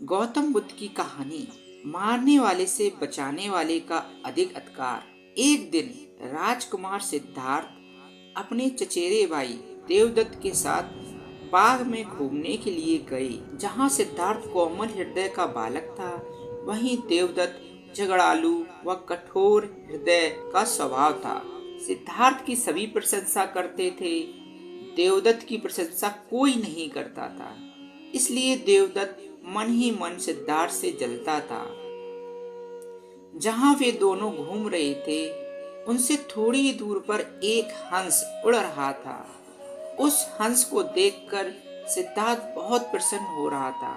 गौतम बुद्ध की कहानी। मारने वाले से बचाने वाले का अधिक अधिकार। एक दिन राजकुमार सिद्धार्थ अपने चचेरे भाई देवदत्त के साथ बाग में घूमने के लिए गए। जहाँ सिद्धार्थ कोमल हृदय का बालक था, वहीं देवदत्त झगड़ालू व कठोर हृदय का स्वभाव था। सिद्धार्थ की सभी प्रशंसा करते थे, देवदत्त की प्रशंसा कोई नहीं करता था। इसलिए देवदत्त मन ही मन सिद्धार्थ से जलता था। जहां वे दोनों घूम रहे थे, उनसे थोड़ी दूर पर एक हंस उड़ रहा था। उस हंस को देखकर सिद्धार्थ बहुत प्रसन्न हो रहा था।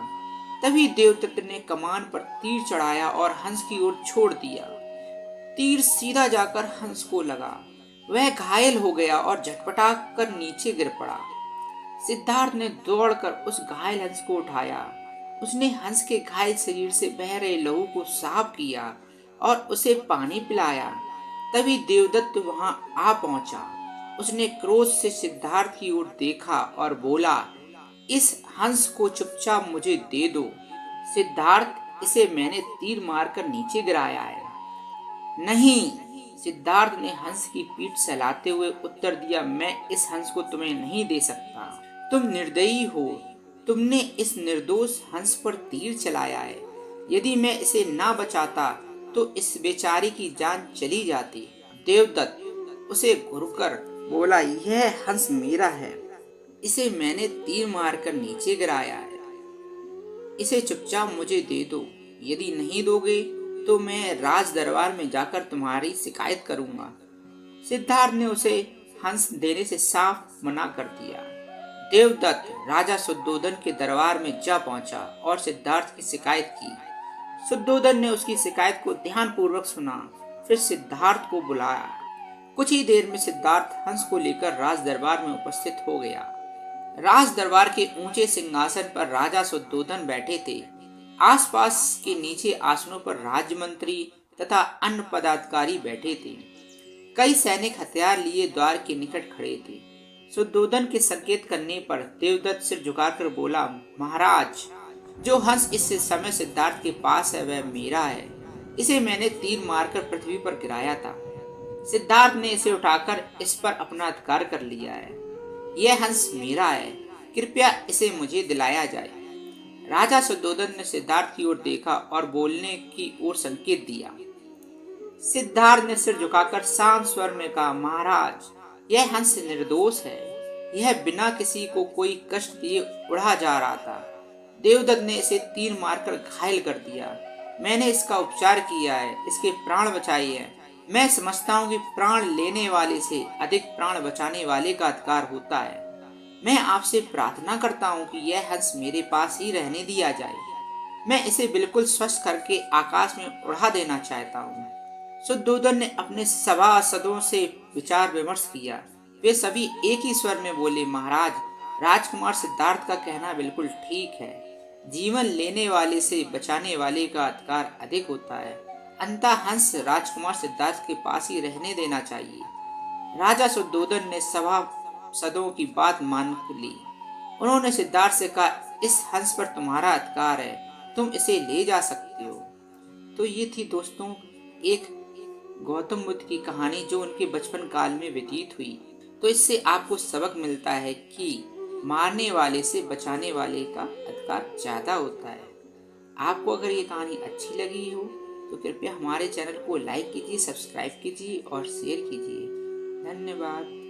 तभी देवदत्त ने कमान पर तीर चढ़ाया और हंस की ओर छोड़ दिया। तीर सीधा जाकर हंस को लगा। वह घायल हो गया और झटपटा कर नीचे गिर पड़ा। सिद्धार्थ ने दौड़कर उस घायल हंस को उठाया। उसने हंस के घायल शरीर से बह रहे लहू को साफ किया और उसे पानी पिलाया। तभी देवदत्त वहां आ पहुंचा। उसने क्रोध से सिद्धार्थ की ओर देखा और बोला, इस हंस को चुपचाप मुझे दे दो। सिद्धार्थ, इसे मैंने तीर मारकर नीचे गिराया है। नहीं, सिद्धार्थ ने हंस की पीठ सहलाते हुए उत्तर दिया, मैं इस हंस को तुम्हें नहीं दे सकता। तुम निर्दयी हो। तुमने इस निर्दोष हंस पर तीर चलाया है। यदि मैं इसे ना बचाता तो इस बेचारी की जान चली जाती। देवदत्त उसे घूरकर बोला, यह हंस मेरा है। इसे मैंने तीर मारकर नीचे गिराया है। इसे चुपचाप मुझे दे दो। यदि नहीं दोगे तो मैं राज दरबार में जाकर तुम्हारी शिकायत करूंगा। सिद्धार्थ ने उसे हंस देने से साफ मना कर दिया। देवदत्त राजा शुद्धोधन के दरबार में जा पहुंचा और सिद्धार्थ की शिकायत की। शुद्धोधन ने उसकी शिकायत को ध्यानपूर्वक सुना, फिर सिद्धार्थ को बुलाया। कुछ ही देर में सिद्धार्थ हंस को लेकर राज दरबार में उपस्थित हो गया। राज दरबार के ऊंचे सिंहासन पर राजा शुद्धोधन बैठे थे। आसपास के नीचे आसनों पर राज्य मंत्री तथा अन्य पदाधिकारी बैठे थे। कई सैनिक हथियार लिए द्वार के निकट खड़े थे। शुद्धोधन के संकेत करने पर देवदत्त सिर झुकाकर बोला, महाराज, जो हंस इस समय सिद्धार्थ के पास है वह मेरा है। इसे मैंने तीर मारकर पृथ्वी पर गिराया था। सिद्धार्थ ने इसे उठाकर इस पर अपना अधिकार कर लिया है। यह हंस मेरा है। कृपया इसे मुझे दिलाया जाए। राजा शुद्धोधन ने सिद्धार्थ की ओर देखा और बोलने की ओर संकेत दिया। सिद्धार्थ ने सिर झुकाकर शांत स्वर में कहा, महाराज, यह हंस निर्दोष है। यह बिना किसी को कोई कष्ट दिए उड़ा जा रहा था। देवदत्त ने इसे तीर मारकर घायल कर दिया। मैंने इसका उपचार किया है, इसके प्राण बचाए हैं। मैं समझता हूँ कि प्राण लेने वाले से अधिक प्राण बचाने वाले का अधिकार होता है। मैं आपसे प्रार्थना करता हूँ कि यह हंस मेरे पास ही रहने दिया जाए। मैं इसे बिल्कुल स्वस्थ करके आकाश में उड़ा देना चाहता हूँ। शुद्धोधन ने अपने सभासदों से विचार विमर्श किया। वे सभी एक ही स्वर में बोले, महाराज, राजकुमार सिद्धार्थ का कहना बिल्कुल ठीक है। जीवन लेने वाले से बचाने वाले का अधिकार अधिक होता है। अंतः हंस राजकुमार सिद्धार्थ के पास ही रहने देना चाहिए। राजा शुद्धोधन ने सभासदों की बात मान ली। उन्होंने सिद्धार्थ से कहा, इस हंस पर तुम्हारा अधिकार है, तुम इसे ले जा सकते हो। तो ये थी दोस्तों एक गौतम बुद्ध की कहानी जो उनके बचपन काल में व्यतीत हुई। तो इससे आपको सबक मिलता है कि मारने वाले से बचाने वाले का अधिकार ज्यादा होता है। आपको अगर ये कहानी अच्छी लगी हो तो कृपया हमारे चैनल को लाइक कीजिए, सब्सक्राइब कीजिए और शेयर कीजिए। धन्यवाद।